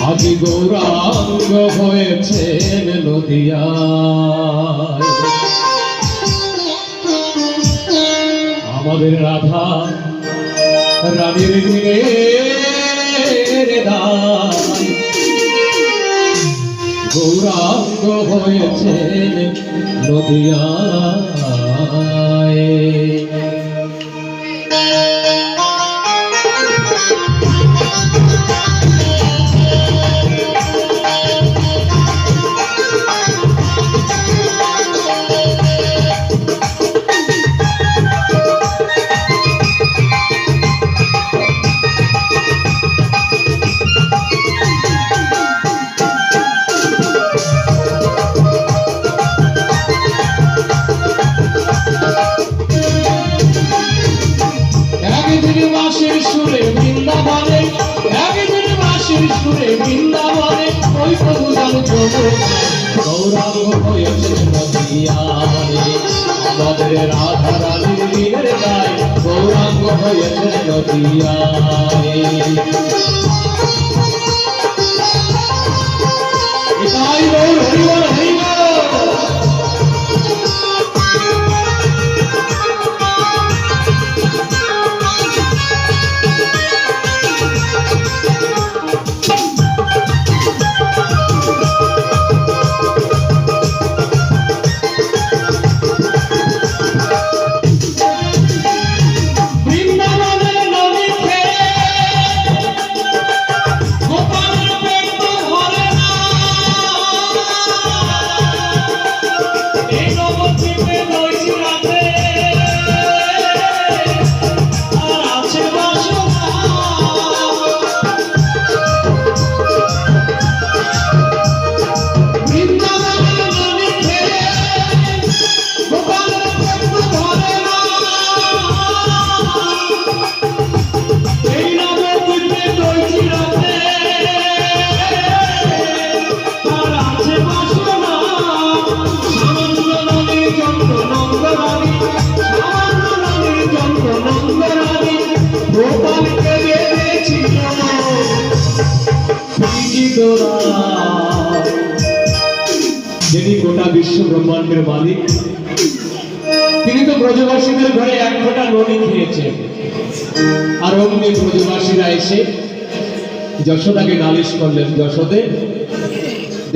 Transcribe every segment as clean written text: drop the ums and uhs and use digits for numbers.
আজ গৌরাঙ্গ হয়েছেন নদিয়ায়। আমাদের রাধা রানীর দিনের দায় গৌরাঙ্গ হয়েছেন নদিয়ায়। বাঁশির সুরে বৃন্দাবনে, একদিন বাঁশির সুরে বৃন্দাবনে ওই প্রভু জানো গৌরাঙ্গ হয়েছেন নদিয়ায়। আমাদের রাধা রানীর দিনের গায় গৌরাঙ্গ হয়েছেন নদিয়ায়। এটাই গৌর হরিবল হরিবল। যিনি গোটা বিশ্ব ব্রহ্মাণ্ডের মালিক, তিনি তো ব্রজবাসীদের ঘরে এক ফোঁটা ননি খেয়েছেন। আর অমনি ব্রজবাসীরা এসে যশোদাকে নালিশ করলেন, যশোদে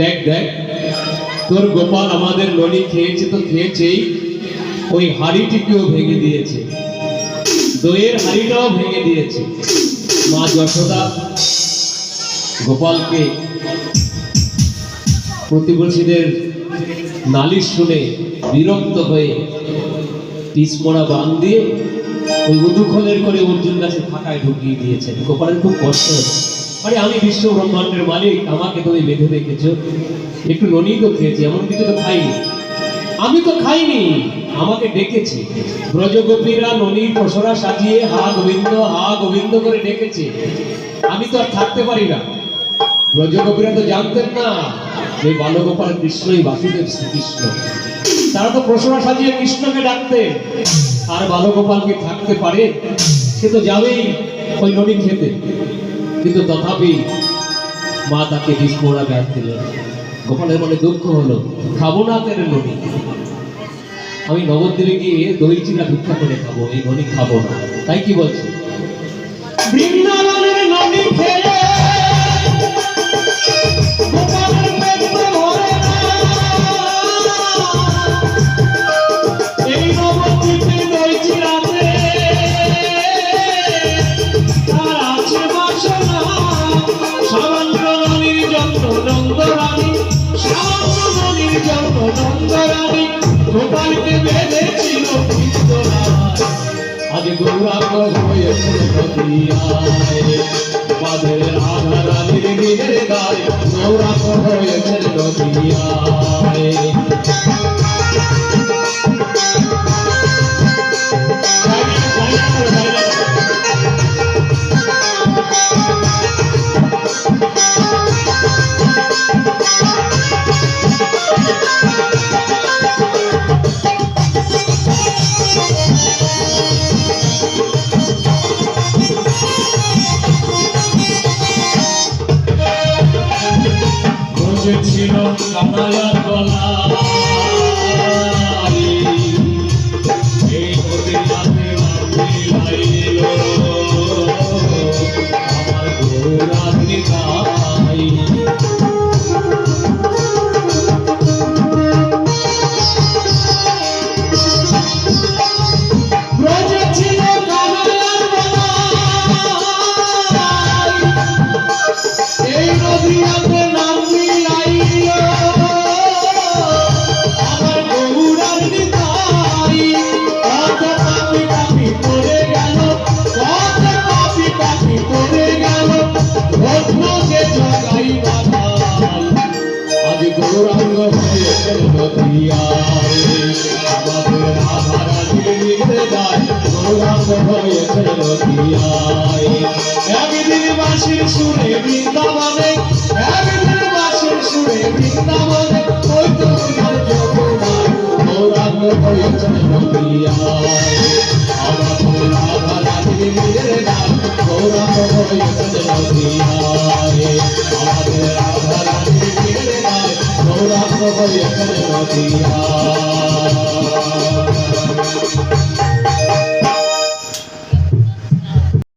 দেখ দেখ তোর গোপাল আমাদের ননি খেয়েছে তো খেয়েছেই, ওই হাড়িটিকেও ভেঙে দিয়েছে, দইয়ের হাড়িটাও ভেঙে দিয়েছে। মা যশোদা গোপালকে প্রতিবেশীদের নালিশ শুনে বিরক্ত হয়ে পিসমোড়া বান দিয়ে ওই উদুখলের করে অর্জুন গাছের ফাঁকায় ঢুকিয়ে দিয়েছেন। গোপালের খুব কষ্ট হচ্ছে, আরে আমি বিশ্ব ব্রহ্মাণ্ডের মালিক, আমাকে তুমি বেঁধে রেখেছ, একটু ননি তো খেয়েছি, এমন কিছু তো খাইনি। আমি তো খাইনি, আমাকে ডেকেছে ব্রজগোপীরা, ননির পসরা সাজিয়ে হা গোবিন্দ করে ডেকেছে। আমি তো আর থাকতে পারি না। ব্রজগোপীরা তো জানতেন না যে বালগোপাল কৃষ্ণই বাসুদেব শ্রীকৃষ্ণ। তারা তো পসরা সাজিয়ে কৃষ্ণকে ডাকতেন। আর বালগোপালকে থাকতে পারে? সে তো যাবেই ওই ননি খেতে। কিন্তু তথাপি মা তাকে বিস্ফোরা গাছ দিলেন। গোপালের মনে দুঃখ হলো, খাবো না তেরে ননি, আমি নবদ্বীপে গিয়ে দই চিড়া ভিক্ষা করে খাবো, এই ননি খাবো না। তাই কি বলছে, বৃন্দাবনের ননি খেয়ে গোপালের পেট ভরে না, এই নবদ্বীপে দই চিড়াতে তার আছে বাসনা। সামান্য ননির জন্য নন্দরানী, সামান্য ননির জন্য নন্দরানী গোপালকে বেঁধেছিল বৃন্দরায়। আজ গৌরাঙ্গ হয়েছে নদিয়ায়। আমাদের রাধা রানীর দিনের গায় গৌরাঙ্গ হয়েছে নদিয়ায়। বসেছিল কানায়ার গলায়, এই নদীর রাতে মিলাইল আমার গৌরার নিতাই। বসেছিল কানায়ার গলায়, এই নদীর রাতে নাম মিলাইল আমার গৌরার নিতাই। কত পাপি পাপি পড়ে গেল, কত পাপি পাপি পড়ে গেল, রত্ন যে জগাই বাধাই। আজ গৌরাঙ্গ হয়েছে নদিয়ায়, আমাদের রাধা রানীর হৃদয় গৌরাঙ্গ হয়েছে নদিয়ায়। একদিন বাঁশির সুরে বৃন্দাবনে, একদিন বাঁশির সুরে বৃন্দাবনে, ওই তো যমুনায় গৌরাঙ্গ হয়েছে নদিয়ায়। আমাদের রাধা রানীর হৃদয় গৌরাঙ্গ হয়েছে নদিয়ায়, আমাদের রাধা রানীর হৃদয় গৌরাঙ্গ হয়েছে নদিয়ায়।